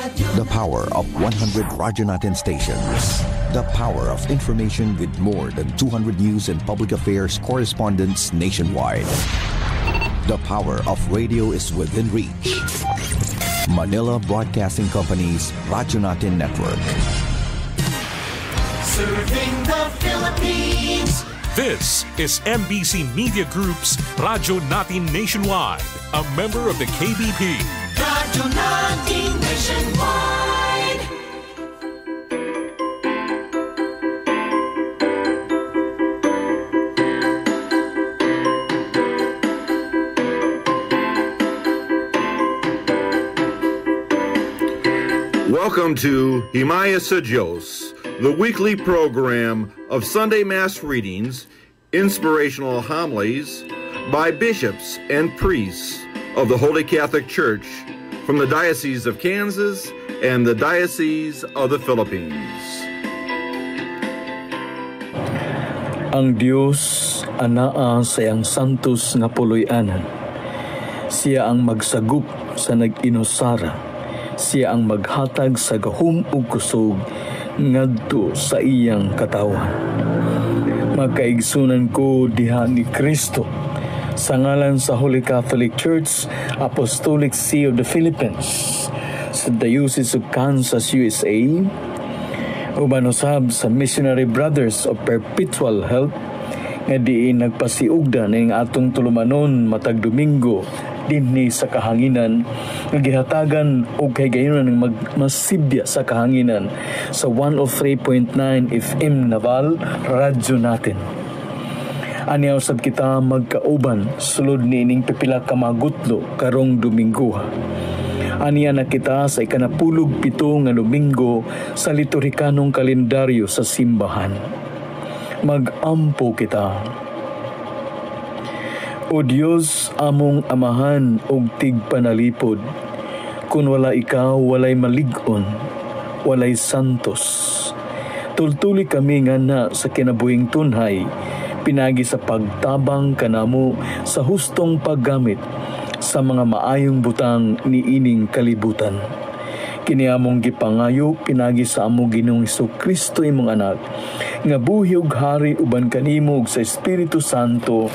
The power of 100 Radyo Natin stations. The power of information with more than 200 news and public affairs correspondents nationwide. The power of radio is within reach. Manila Broadcasting Company's Radyo Natin Network. Serving the Philippines. This is MBC Media Group's Radyo Natin Nationwide, a member of the KBP. Radyo Natin Nationwide. Welcome to Himaya sa Diyos, the weekly program of Sunday Mass readings, inspirational homilies by bishops and priests of the Holy Catholic Church from the Diocese of Kansas and the Diocese of the Philippines. Ang Diyos anaa sa iyang santos nga puloy-anan. Siya ang magsagup sa nag-inusara. Siya ang maghatag sa gahum ug kusog ngadto sa iyang katawan. Makaigsunan ko diha ni Kristo sa ngalan sa Holy Catholic Church, Apostolic See of the Philippines, sa Diocese of Kansas, USA, uban usab sa Missionary Brothers of Perpetual Help nga diin nagpasiugda ning atong tulumanon matag Domingo dinhi sa kahanginan nga gihatagan og kay gayunan ng masibya sa kahanginan sa 103.9 FM Naval Radyo Natin. Aniya usab kita magkauban sulod niining pipila ka magutlo karong Domingo. Aniya na kita sa ikanapulog pito nga Domingo sa liturhikanong kalendaryo sa simbahan. Mag-ampo kita. O Diyos, among amahan og tigpanalipod, kung wala ikaw, walay malig-on, walay santos. Tultuli kami nga na sa kinabuhing tunhay, pinagi sa pagtabang kanamo sa hustong paggamit sa mga maayong butang ni ining kalibutan. Kini among gipangayo pinagi sa among Ginoong Hesukristo imong anak, nga buhi ug hari uban kanimo ug sa Espiritu Santo,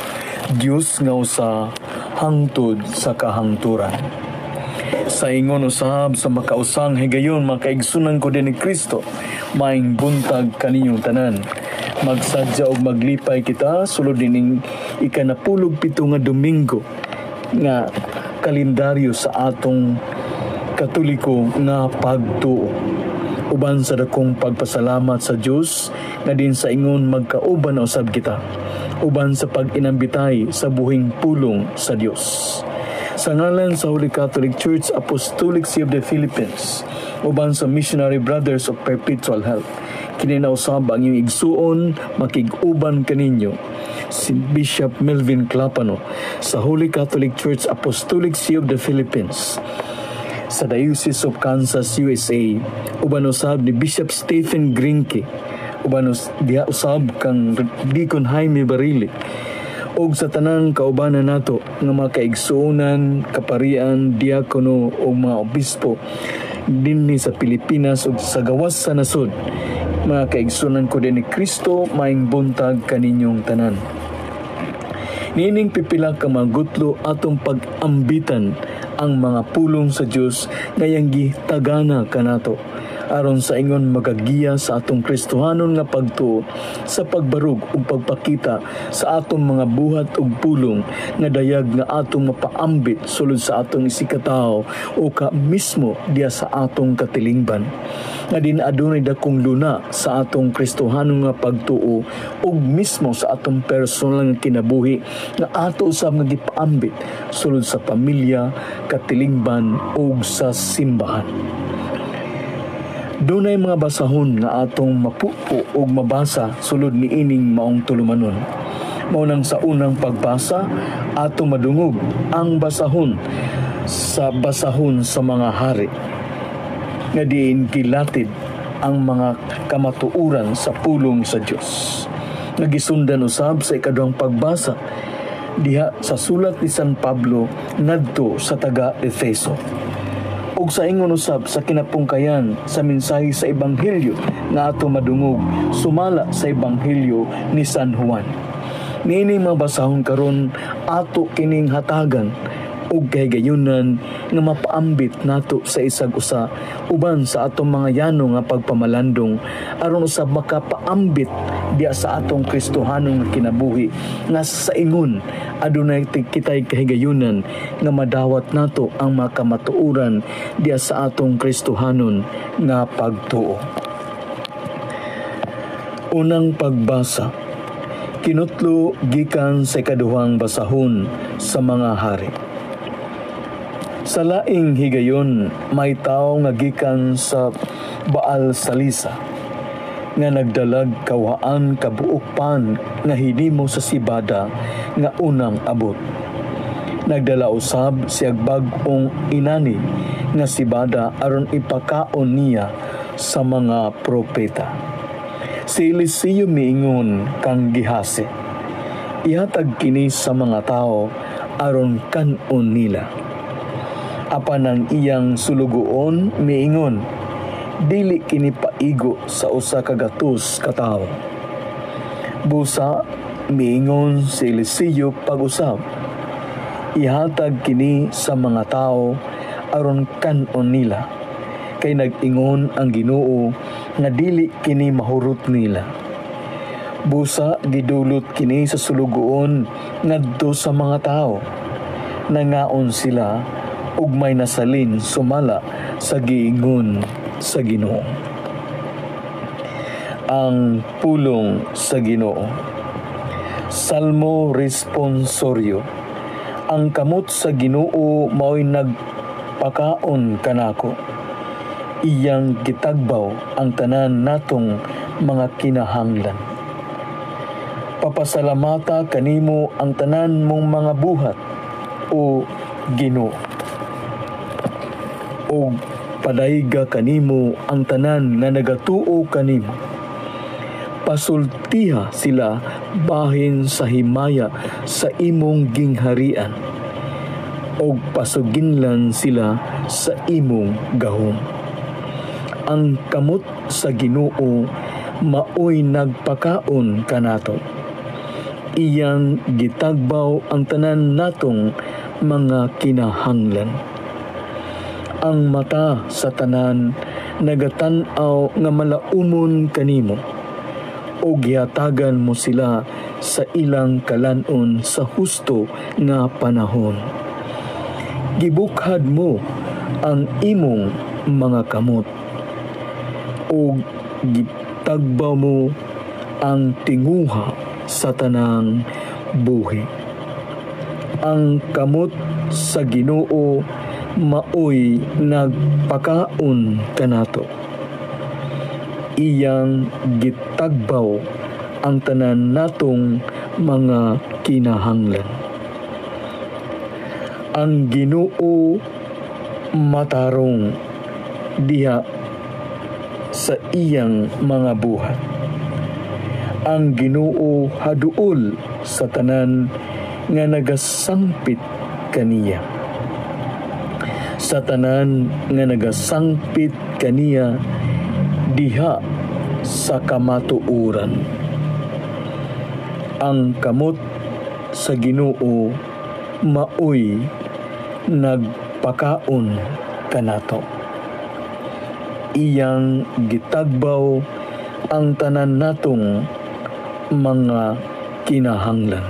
Dios nga usa hangtod sa kahangturan. Sa ingon usab sa makausang higayon makaigsunan ko din ni Kristo, maing buntag kaninyong tanan. Magsadya og maglipay kita sulod dining ikanapulog pito nga Domingo nga kalendaryo sa atong Katoliko nga pagtuo. Uban sa dakong pagpasalamat sa Dios nga din sa ingon magkauban na usab kita. Uban sa pag-inambitay sa buhing pulong sa Dios. Sa ngalan sa Holy Catholic Church, Apostolic See of the Philippines, uban sa Missionary Brothers of Perpetual Help, kininausab ang iyong igsuon, makig-uban kaninyo, si Bishop Melvin Clapano sa Holy Catholic Church, Apostolic See of the Philippines, sa Diocese of Kansas, USA, uban usab ni Bishop Stephen Grinke, uban diha usab kang Deacon Jaime Barili, og sa tanang kaubanan nato nga mga kaigsuonan, kaparian, diakono o mga obispo dinhi sa Pilipinas ug sa gawas sa nasod. Mga kaigsuonan ko din ni Kristo, maing buntag kaninyong tanan. Nining pipila ka magutlo atong pag-ambitan ang mga pulong sa Dios ngayang gitagana kanato aron sa ingon magagiya sa atong Kristohanon nga pagtuo sa pagbarug ug pagpakita sa atong mga buhat ug pulong nga dayag nga atong mapaambit sulod sa atong isikatawo o ka mismo diya sa atong katilingban nga din adunay dakong luna sa atong Kristohanon nga pagtuo ug mismo sa atong personal nga kinabuhi nga ato usab nga gipaambit sulod sa pamilya, katilingban ug sa simbahan. Dunay mga basahon nga atong mapupo o mabasa sulod ni ining maong tulumanon. Maunang sa unang pagbasa, atong madungog ang basahon sa mga hari. Nga diin kilatid ang mga kamatuuran sa pulong sa Dios. Nagisundan usab sa ikaduhang pagbasa diha sa sulat ni San Pablo ngadto sa taga Efeso. ug sa ingon usab sa kinapungkayan sa mensahe sa ebanghelyo nga ato madungog sumala sa ebanghelyo ni San Juan. Niini mabasahon karon ato kining hatagan ug kahigayunan nga mapaambit nato sa isag usa uban sa atong mga yano nga pagpamalandong aron usab makapaambit diya sa atong Kristohanong nga kinabuhi nga sa ingon adunay kitay kahigayunan nga madawat nato ang makamatuoran diya sa atong Kristohanon nga pagtuo. Unang pagbasa, kinutlo gikan sa ikaduhang basahon sa mga hari. Sa laing higayon, may tao nga gikan sa Baal Salisa nga nagdalag kawaan kabuok pan nga hinimo sa sibada nga unang abot. Nagdala usab siya bag-ong inani nga sibada aron ipakaon niya sa mga propeta. Si Eliseo miingon kang gihase, ihatag kini sa mga tao aron kanon nila. Apan ang iyang sulugoon miingon, dili kini paigo sa usa ka gatos ka tawo. Busa miingon si Eliseo pag-usab, ihatag kini sa mga tao aron kanon nila. Kay nag-ingon ang Ginoo nga dili kini mahurot nila. Busa gidulot kini sa sulugoon ngadto sa mga tao. Nangaon sila ug may nasalin sumala sa giingon sa Ginoo. Ang pulong sa Ginoo. Salmo responsoryo. Ang kamot sa Ginoo mao'y nagpakaon kanako. Iyang gitagbaw ang tanan natong mga kinahanglan. Papasalamata kanimo ang tanan mong mga buhat o Ginoo. O padayga kanimo ang tanan nga nagatuo kanimo. Pasultiha sila bahin sa himaya sa imong gingharian. O pasuginlan sila sa imong gahom. Ang kamot sa Ginoo maoy nagpakaon kanato. Iyang gitagbaw ang tanan natong mga kinahanglan. Ang mata sa tanan nagatan-aw nga malaumon kanimo o gihatagan mo sila sa ilang kalanon sa husto nga panahon. Gibukhad mo ang imong mga kamot o gitagbaw mo ang tinguha sa tanang buhi. Ang kamot sa Ginoo maoy nagpakaon kanato. Iyang gitagbaw ang tanan natong mga kinahanglan. Ang Ginoo matarong diha sa iyang mga buhat. Ang Ginoo haduol sa tanan nga nagasangpit kaniya. Sa tanan nga nagasangpit kaniya diha sa kamatuoran. Ang kamot sa Ginoo maoy nagpakaon kanato. Iyang gitagbaw ang tanan natong mga kinahanglan.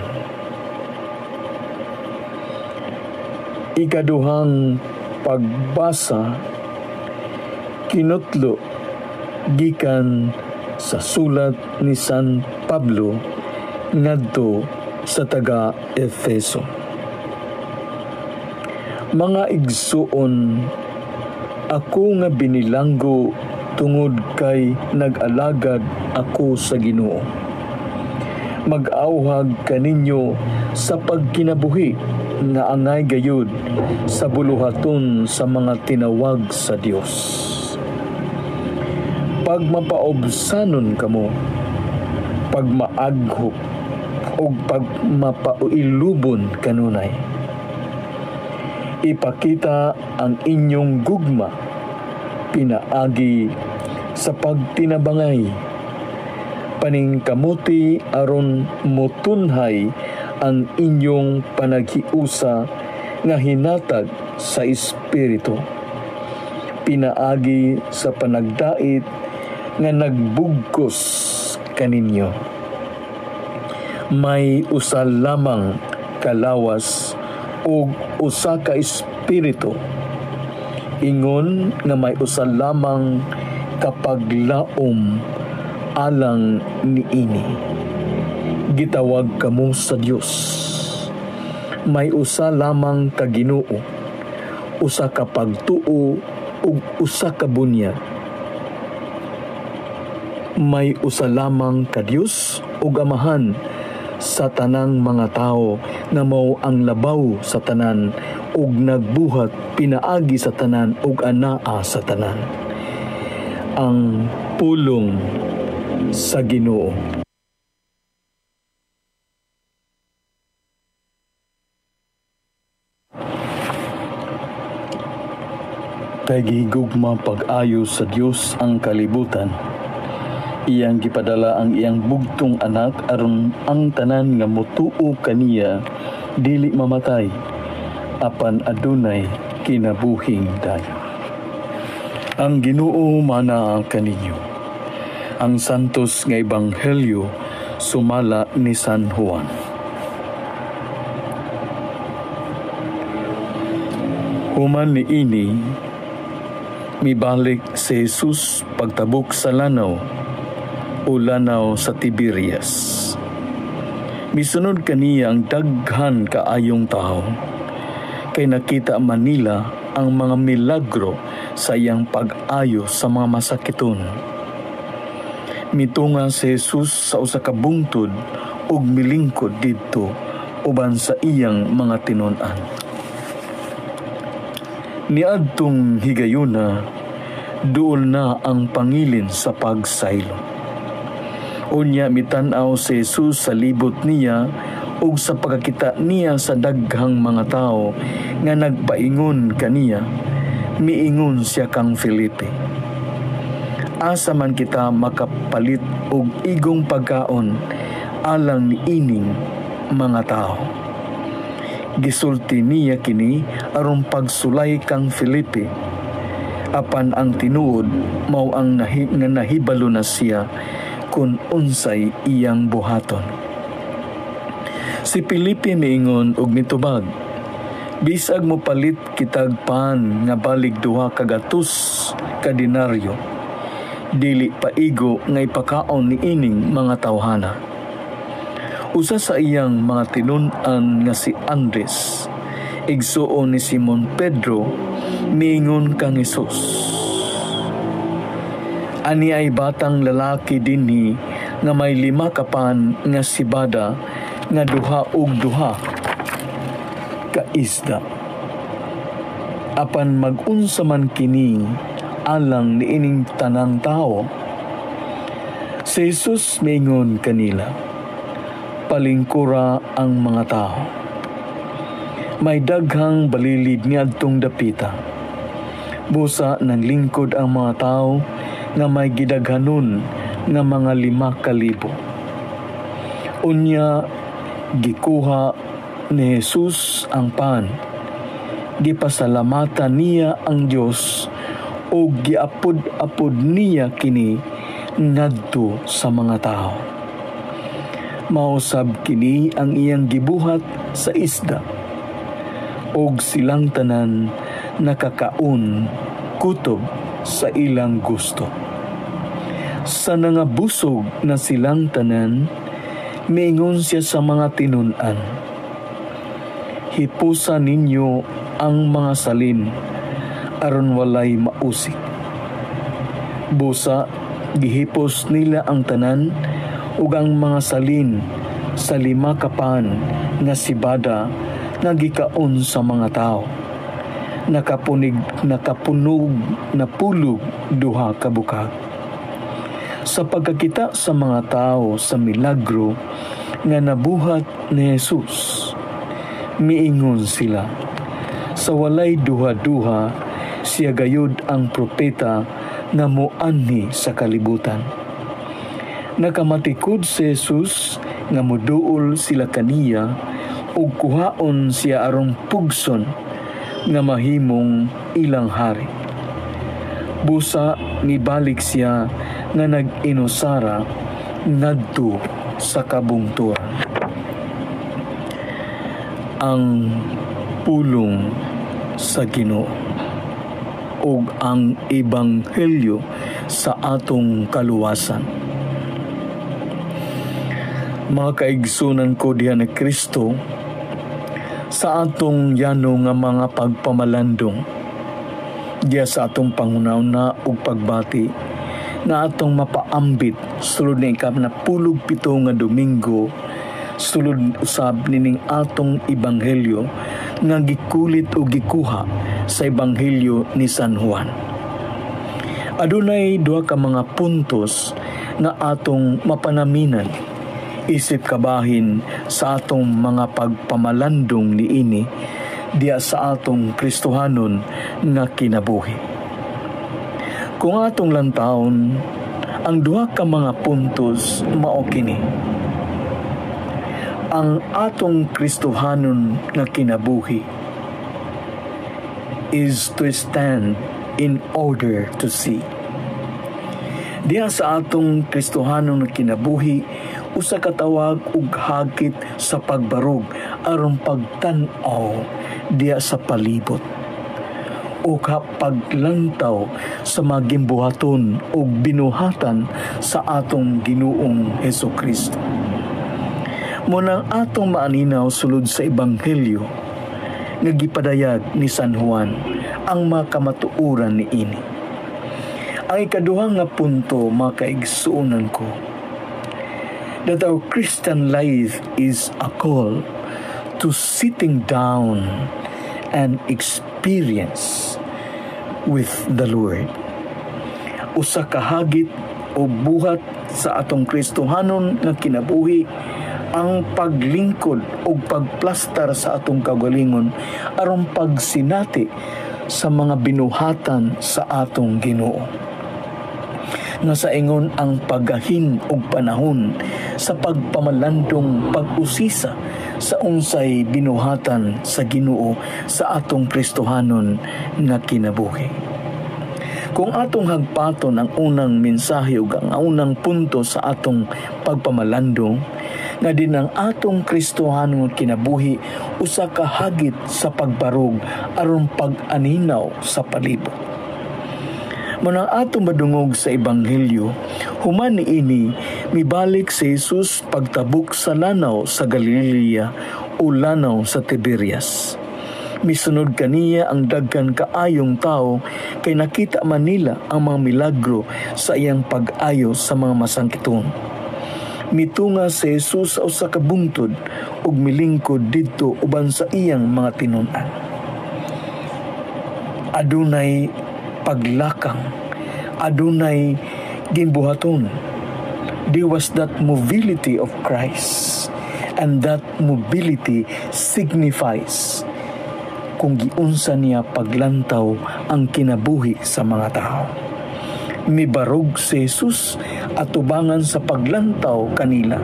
Ikaduhang pagbasa, kinutlo gikan sa sulat ni San Pablo ngadto sa taga Efeso. Mga igsuon, ako nga binilanggo tungod kay nag-alagad ako sa Ginoo. Mag-auhag kaninyo sa pagkinabuhi nga angay gayud sa buluhaton sa mga tinawag sa Dios. Pag mapaobsanon kamo, pag maaghop o pag mapailubon kanunay. ipakita ang inyong gugma pinaagi sa pagtinabangay, paningkamuti aron motunhay ang inyong panaghiusa nga hinatag sa Espiritu, pinaagi sa panagdait nga nagbugkos kaninyo. May usa lamang kalawas o usa ka Espiritu, ingon nga may usa lamang kapaglaom alang niini. Gitawag kamo sa Dios. May usa lamang ka Ginoo, usa ka pagtuo ug usa ka bunyag. May usa lamang ka Dios ug Amahan sa tanang mga tao na mao ang labaw sa tanan ug nagbuhat pinaagi sa tanan ug anaa sa tanan. Ang pulong sa Ginoo. Kay gihigugma pag-ayo sa Dios ang kalibutan, iyang gipadala ang iyang bugtong anak aron ang tanan nga motuo kaniya dili mamatay apan adunay kinabuhing dayon. Ang Ginoo mana kaninyo. Ang santos nga ebanghelyo sumala ni San Juan. Human ni ini mibalik si Jesus pagtabok sa lanaw o lanaw sa Tiberias. Misunod kaniya ang daghan kaayong tao, kay nakita man nila ang mga milagro sa iyang pag-ayo sa mga masakiton. Mitunga si Jesus sa usa ka bungtod ug milingkod didto uban sa iyang mga tinun-an. Niadtong higayuna, duol na ang pangilin sa pagsaylo. Unya mitan-aw si Jesus sa libot niya ug sa pagkakita niya sa daghang mga tao nga nagpaingon kaniya, miingon siya kang Felipe, asa man kita makapalit og igong pagkaon alang ni ining mga tao. Gisulti niya kini aron pagsulay kang Felipe, apan ang tinuod mao ang nahibalo na siya kung unsay iyang buhaton. Si Felipe miingon og mitubag, bisag mo palit kitag pan nga balig 2 kagatos ka denaryo, dili paigo nga ipakaon ni ining mga tawhana. Usa sa iyang mga tinun-an nga si Andres, igsuon ni Simon Pedro, miingon kang Hesus, ani ay batang lalaki dinhi nga may 5 kapan nga sibada nga 2 ug 2 ka isda. Apan mag-unsa man kini alang niining tanang tao. Si Jesus miingon kanila, palingkura ang mga tao. May daghang balilid niadtong dapita. Busa ng lingkod ang mga tao nga may gidaghanon nga mga 5,000. Unya, gikuha ni Jesus ang pan. Gipasalamatan niya ang Dios o giapod-apod niya kini ngadto sa mga tao. Mausab kini ang iyang gibuhat sa isda, og silang tanan nakakaon kutob sa ilang gusto. Sa nangabusog na silang tanan, miingon siya sa mga tinun-an, hipusa ninyo ang mga salin aron walay mausik. Busa gihipos nila ang tanan ug ang mga salin sa 5 kapan nga sibada nga gikaon sa mga tao. Nakapunog na pulog 2 ka bukag. Sa pagkakita sa mga tao sa milagro nga nabuhat ni Jesus, miingon sila, Sa walay duha-duha, siya gayud ang propeta nga moanhi sa kalibutan. Nakamatikod si Jesus nga moduol sila kaniya ug kuhaon siya arong pugson nga mahimong ilang hari. Busa mibalik siya nga nag-inusara ngadto sa kabungturan. Ang pulong sa Ginoo ug ang ebanghelyo sa atong kaluwasan. Mga kaigsunan ko diha ni Kristo, sa atong yano nga mga pagpamalandong, diya sa atong pangunauna ug pagbati, nga atong mapaambit sulod ni ikapulog pito nga Domingo, sulod usab nining atong ebanghelyo nga gikulit o gikuha sa ebanghelyo ni San Juan. Adunay duha ka mga puntos nga atong mapanaminan isip kabahin sa atong mga pagpamalandong niini diya sa atong Kristohanon nga kinabuhi. Kung atong lantawon, ang duha ka mga puntos mao kini. Ang atong Kristohanon nga kinabuhi is to stand in order to see. Diya sa atong Kristohanon nga kinabuhi, usa ka tawag ug hagit sa pagbarog aron pagtan-aw diya sa palibot o paglantaw sa magimbuhaton o binuhatan sa atong Ginoong Hesukristo. Munang atong maaninaw sulod sa ebanghelyo nga gipadayag ni San Juan ang mga kamatuoran niini. Ang ikaduha nga punto, mga kaigsuonan ko, that our Christian life is a call to sitting down and experience with the Lord. Usa ka hagit o buhat sa atong Kristohanon nga kinabuhi ang paglingkod o pagplastar sa atong kagalingon aron pagsinati sa mga binuhatan sa atong Ginoo. Nga sa ingon ang pagahin og panahon sa pagpamalandong pag-usisa sa unsay binuhatan sa Ginoo sa atong Kristohanon nga kinabuhi. Kung atong hagpaton ang unang mensahe ug ang unang punto sa atong pagpamalandong, nga din ang atong Kristohanon nga kinabuhi usa ka hagit sa pagbarog aron pag-aninaw sa palibot. Manang atong madungog sa ebanghelyo, human niini mibalik si Jesus pagtabok sa lanaw sa Galilea o lanaw sa Tiberias. Misunod kaniya ang daghan kaayong tao kay nakita man nila ang mga milagro sa iyang pag-ayo sa mga masangkiton. Mitunga si Jesus sa usa ka bungtod ug milingkod didto uban sa iyang mga tinun-an. Adunay paglakang, adunay ginbuhaton. There was that mobility of Christ, and that mobility signifies kung giunsa niya paglantaw ang kinabuhi sa mga tao. Mibarog si Jesus at tubangan sa paglantaw kanila.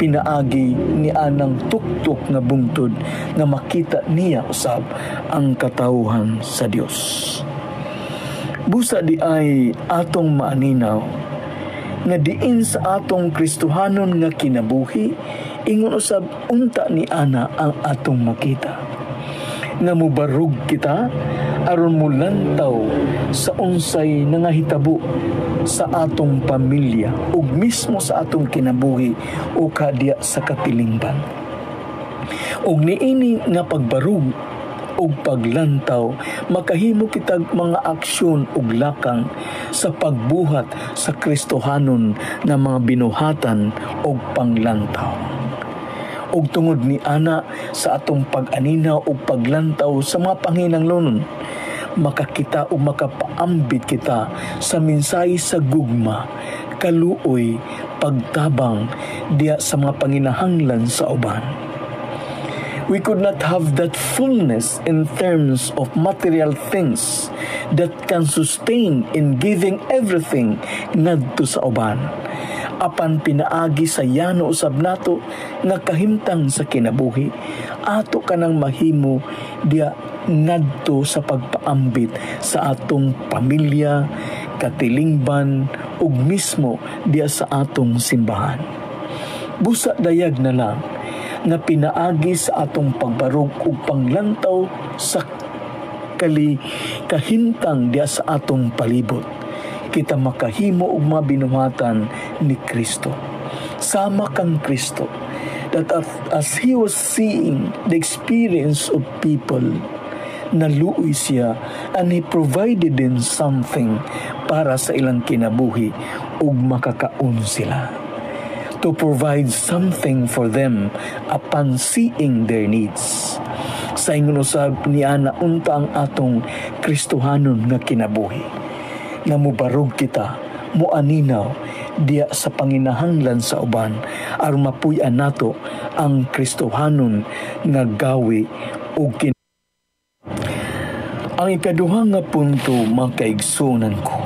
Pinaagi ni anang tuktok nga bungtod na makita niya usab ang katawhan sa Dios. Busa di ay atong maaninaw nga diin sa atong Kristohanon nga kinabuhi, ingon usab unta ni ana ang atong makita. Nga mubarog kita aron mulantaw sa unsay nangahitabo sa atong pamilya ug mismo sa atong kinabuhi o kadya sa katilingban. Ug niini nga pagbarog ug paglantaw makahimo kitag mga aksyon ug lakang sa pagbuhat sa Kristohanon na mga binuhatan ug panglantaw. Ug tungod ni ana sa atong pag-aninaw o paglantaw sa mga panginahanglanon, makakita o makapaambit kita sa mensahe sa gugma, kaluoy, pagtabang diya sa mga panginahanglan sa uban. We could not have that fullness in terms of material things that can sustain in giving everything ngadto sa uban. Apan pinaagi sa yano usab nato nga kahimtang sa kinabuhi, ato kanang mahimo diya ngadto sa pagpaambit sa atong pamilya, katilingban ug mismo diya sa atong simbahan. Busa dayag na lang nga pinaagi sa atong pagbarog ug panglantaw sa kahintang diya sa atong palibot. Kita makahimo og mga binuhatan ni Kristo. Sama kang Kristo, that as He was seeing the experience of people, naluoy siya and He provided them something para sa ilang kinabuhi ug makakaon sila. To provide something for them upon seeing their needs. Sa ingon usab niya na unta ang atong Kristohanon nga kinabuhi. Nga mubarog kita, muaninaw diya sa panginahanglan sa uban aron mapuy-an nato ang Kristohanon nga gawi ug Ang ikaduha nga punto, mga kaigsunan ko,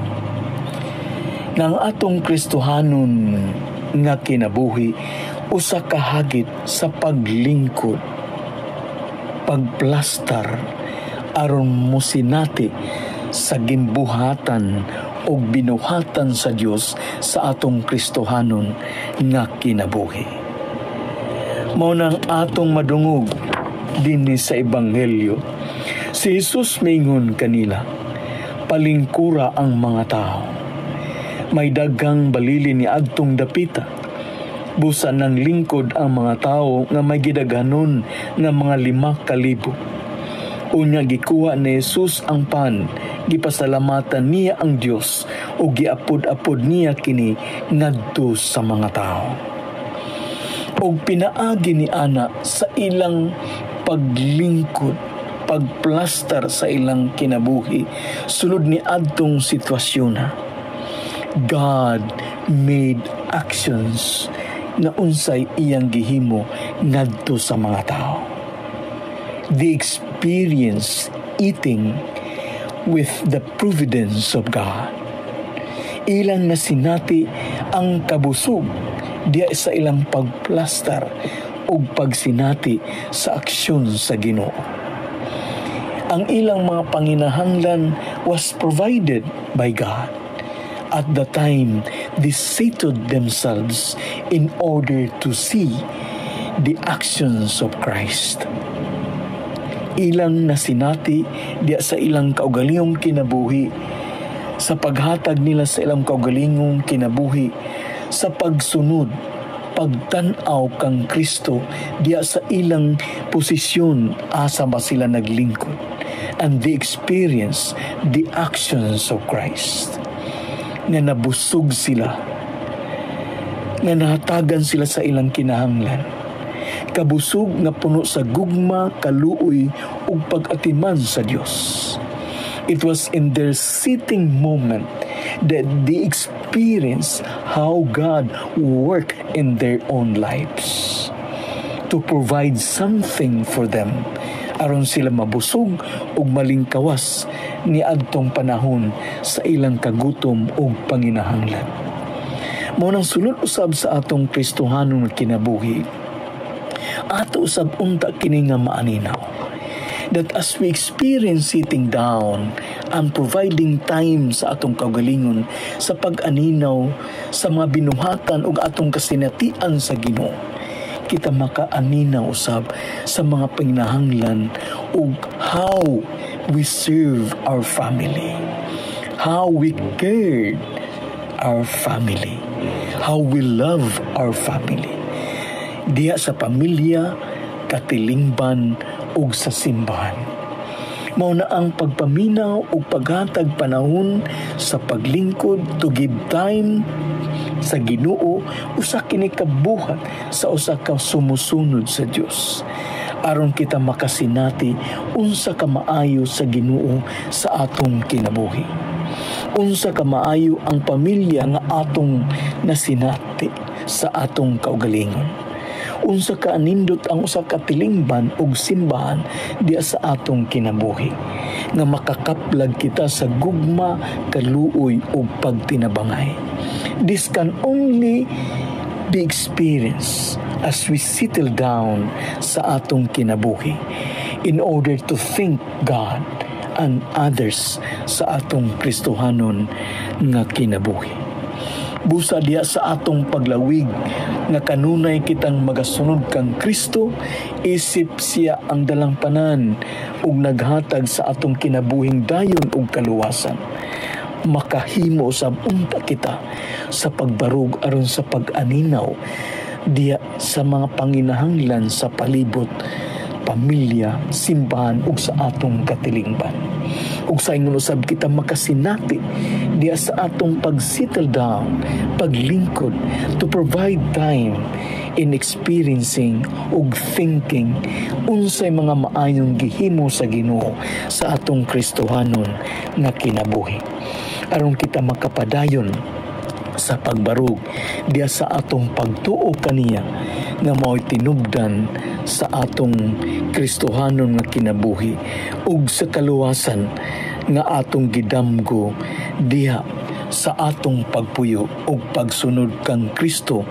nang atong Kristohanon nga kinabuhi usa ka hagit sa paglingkod, pagplastar aron mosinati sa gimbuhatan o binuhatan sa Dios sa atong Kristohanon nga kinabuhi. Mao nang atong madungog dinhi sa ebanghelyo, si Jesus mingon kanila, palingkura ang mga tao. May daghang balili ni adtong dapita. Busa ng lingkod ang mga tao nga may gidaghanon nga mga 5,000. Unya gikuha ni Jesus ang pan, gipasalamatan niya ang Dios o giapod-apod niya kini ngadto sa mga tao. O pinaagi ni ana sa ilang paglingkod, pagplastar sa ilang kinabuhi sulod ni adtong sitwasyon. God made actions na unsay iyang gihimo ngadto sa mga tao. They experience eating with the providence of God. Ilang nasinati ang kabusog diya sa ilang pagplastar o pagsinati sa aksyon sa Ginoo. Ang ilang mga panginahanglan was provided by God. At the time, they settled themselves in order to see the actions of Christ. Ilang nasinati diya sa ilang kaugalingong kinabuhi, sa paghatag nila sa ilang kaugalingong kinabuhi, sa pagsunod, pagtanaw kang Kristo diya sa ilang posisyon asa ba sila naglingkod, and they experience the actions of Christ. Nga nabusog sila, nga nahatagan sila sa ilang kinahanglan, kabusog nga puno sa gugma, kaluoy ug pag-atiman sa Dios. It was in their sitting moment that they experienced how God worked in their own lives to provide something for them aron sila mabusog ug malingkawas ni adtong panahon sa ilang kagutom ug panginahanglan. Mao nang sulod usab sa atong Kristohanon kinabuhi, ato usab unta kini nga maaninaw that as we experience sitting down and providing time sa atong kaugalingon sa pag-aninaw sa mga binuhatan ug atong kasinatian sa Ginoo, kita makaaninaw usab sa mga panginahanglan ug how we serve our family, how we care our family, how we love our family diya sa pamilya, katilingban ug sa simbahan. Mao na ang pagpaminaw ug paghatag panahon sa paglingkod to give time sa Ginoo, usa kini kabuhat sa usa ka sumusunod sa Dios aron kita makasinati unsa ka maayo sa Ginoo sa atong kinabuhi. Unsa ka maayo ang pamilya nga atong nasinati sa atong kaugalingon. unsa ka anindot ang usa ka tilingban ug simbahan diya sa atong kinabuhi nga makakaplag kita sa gugma, kaluoy ug pagtinabangay. This can only be experienced as we settle down sa atong kinabuhi in order to thank God and others sa atong Kristohanon nga kinabuhi. Busa diya sa atong paglawig nga kanunay kitang magasunod kang Kristo, isip siya ang dalangpanan ug naghatag sa atong kinabuhing dayon ug kaluwasan. Makahimo sab unta kita sa pagbarug aron sa pag-aninaw diya sa mga panginahanglan sa palibot, pamilya, simbahan ug sa atong katilingban. Ug sa ingon usab kita makasinati diya sa atong pag-settle down, paglingkod to provide time in experiencing ug thinking unsay mga maayong gihimo sa Ginoo sa atong Kristohanon nga kinabuhi. Aron kita makapadayon sa pagbarug diya sa atong pagtuo kaniya nga mao'y tinubdan sa atong Kristohanon nga kinabuhi ug sa kaluwasan nga atong gidamgo diha sa atong pagpuyo ug pagsunod kang Kristo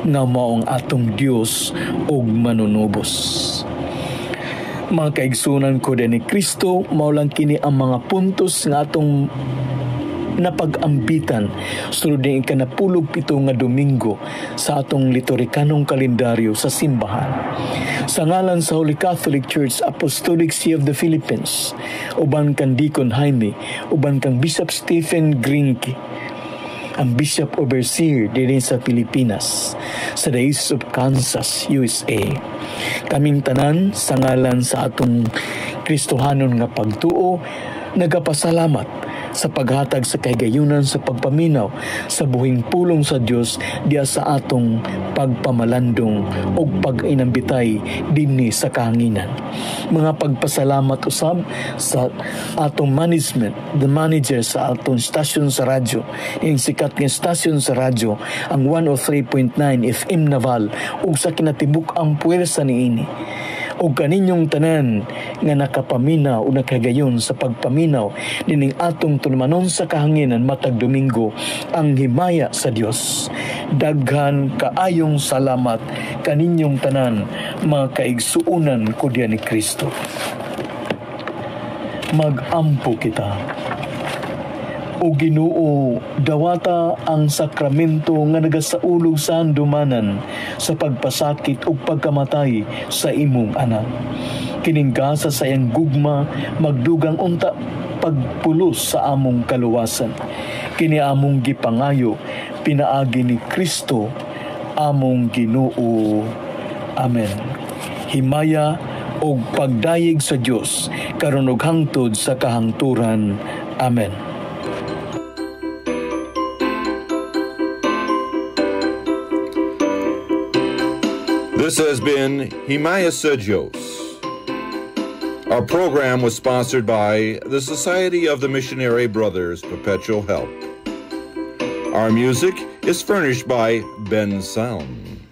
nga mao ang atong Dios ug manunubos. Mga kaigsunan ko din ni Kristo, mao lang kini ang mga puntos nga atong napag-ambitan sulod ng ikanapulog 7 nga Domingo sa atong liturhikanong kalendaryo sa simbahan. Sa ngalan sa Holy Catholic Church Apostolic See of the Philippines, uban kang Deacon Jaime, uban kang Bishop Stephen Grinke, ang Bishop Overseer din sa Pilipinas, sa Diocese of Kansas, USA. Kaming tanan sa ngalan sa atong Kristohanon nga pagtuo, nagapasalamat sa paghatag sa kagayunan sa pagpaminaw sa buhing pulong sa Dios diya sa atong pagpamalandong o pag-inambitay dinhi sa kahanginan. Mga pagpasalamat usab sa atong management, the manager sa atong stasyon sa radyo, yung sikat nga stasyon sa radyo, ang 103.9 FM Naval, ug sa kinatibuk ang puwersa niini. O kaninyong tanan nga nakapaminaw o nakagayon sa pagpaminaw nining atong tulumanon sa kahanginan matag Domingo ang himaya sa Dios. Daghan kaayong salamat kaninyong tanan mga kaigsuunan ko diya ni Kristo. Magampo kita. O Ginoo, dawata ang sakramento nga nagasaulog sa handumanan sa pagpasakit ug pagkamatay sa imong anak. Kiningkasa sa iyang gugma, magdugang unta pagpulos sa among kaluwasan. Kini among gipangayo, pinaagi ni Kristo, among Ginoo. Amen. Himaya ug pagdayeg sa Dios karon ug hangtod sa kahangturan. Amen. This has been Himaya sa Diyos. Our program was sponsored by the Society of the Missionary Brothers Perpetual Help. Our music is furnished by Ben Sound.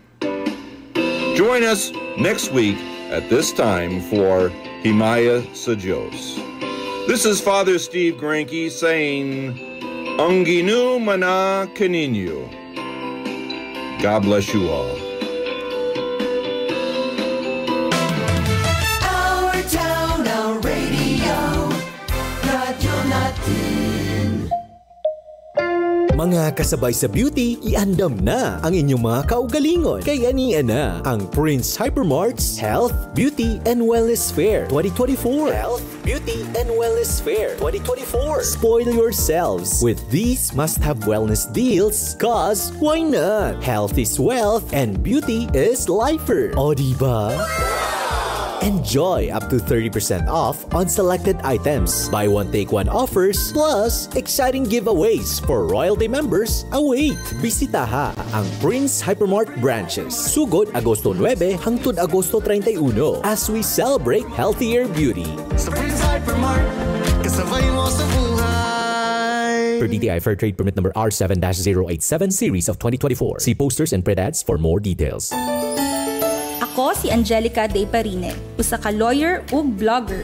Join us next week at this time for Himaya sa Diyos. This is Father Steve Granke saying, Ang Ginoo mana kaninyo. God bless you all. Mga kasabay sa beauty, iandam na ang inyong mga kaugalingon. Kaya niya na ang Prince Hypermart's Health, Beauty and Wellness Fair 2024. Health, Beauty and Wellness Fair 2024. Spoil yourselves with these must-have wellness deals, cause why not? Health is wealth and beauty is lifer. O diba? Enjoy up to 30% off on selected items. Buy one take one offers plus exciting giveaways for royalty members await. Bisitaha ang Prince Hypermart branches. Sugod Agosto 9 hangtod Agosto 31 as we celebrate healthier beauty. Sa Prince Hypermart, kasabay mo sa buhay. Per DTI Fair Trade Permit number R7-087 series of 2024. See posters and pred ads for more details. Ako si Angelica De Parine, usa ka lawyer ug blogger.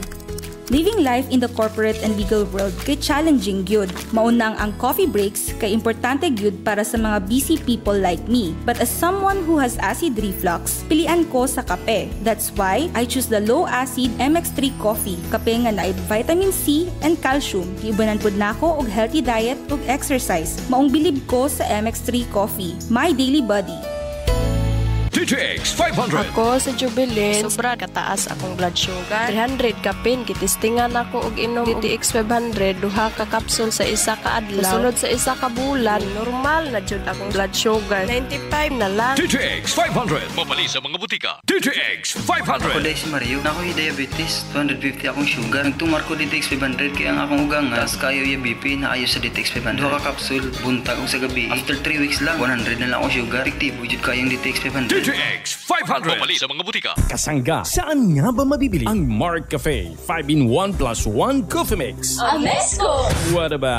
Living life in the corporate and legal world kay challenging gyud. Maunang ang coffee breaks kay importante gyud para sa mga busy people like me. But as someone who has acid reflux, pilian ko sa kape. That's why I choose the low acid MX3 coffee. Kape nga naay vitamin C and calcium. Giibanan pud nako og healthy diet ug exercise. Maong bilib ko sa MX3 coffee, my daily buddy. DTX 500. Ako sa Jubilin, sobra kataas akong blood sugar. 300 kapin, kitistingan ako og inom DTX 500, duha ka kapsul sa isa ka adlaw. Sunod sa isa ka bulan, normal na jud akong blood sugar. 95 na lang. DTX 500. Mabali sa mga butika. DTX 500. Ako dahil si Mario, na ako'y diabetes, 250 akong sugar. Nagtumar ko DTX 500 kaya ang akong ugang nga, kayo yung BP na ayos sa DTX 500. Duha ka kapsul, buntag sa gabi. After 3 weeks lang, 100 na lang akong sugar. Efektibo jud kayong DTX 500. DTX 500. Mabali sa mga butika. Kasangga, saan nga ba mabibili ang Mark Cafe 5-in-1+1 Coffee Mix? Amesco! What about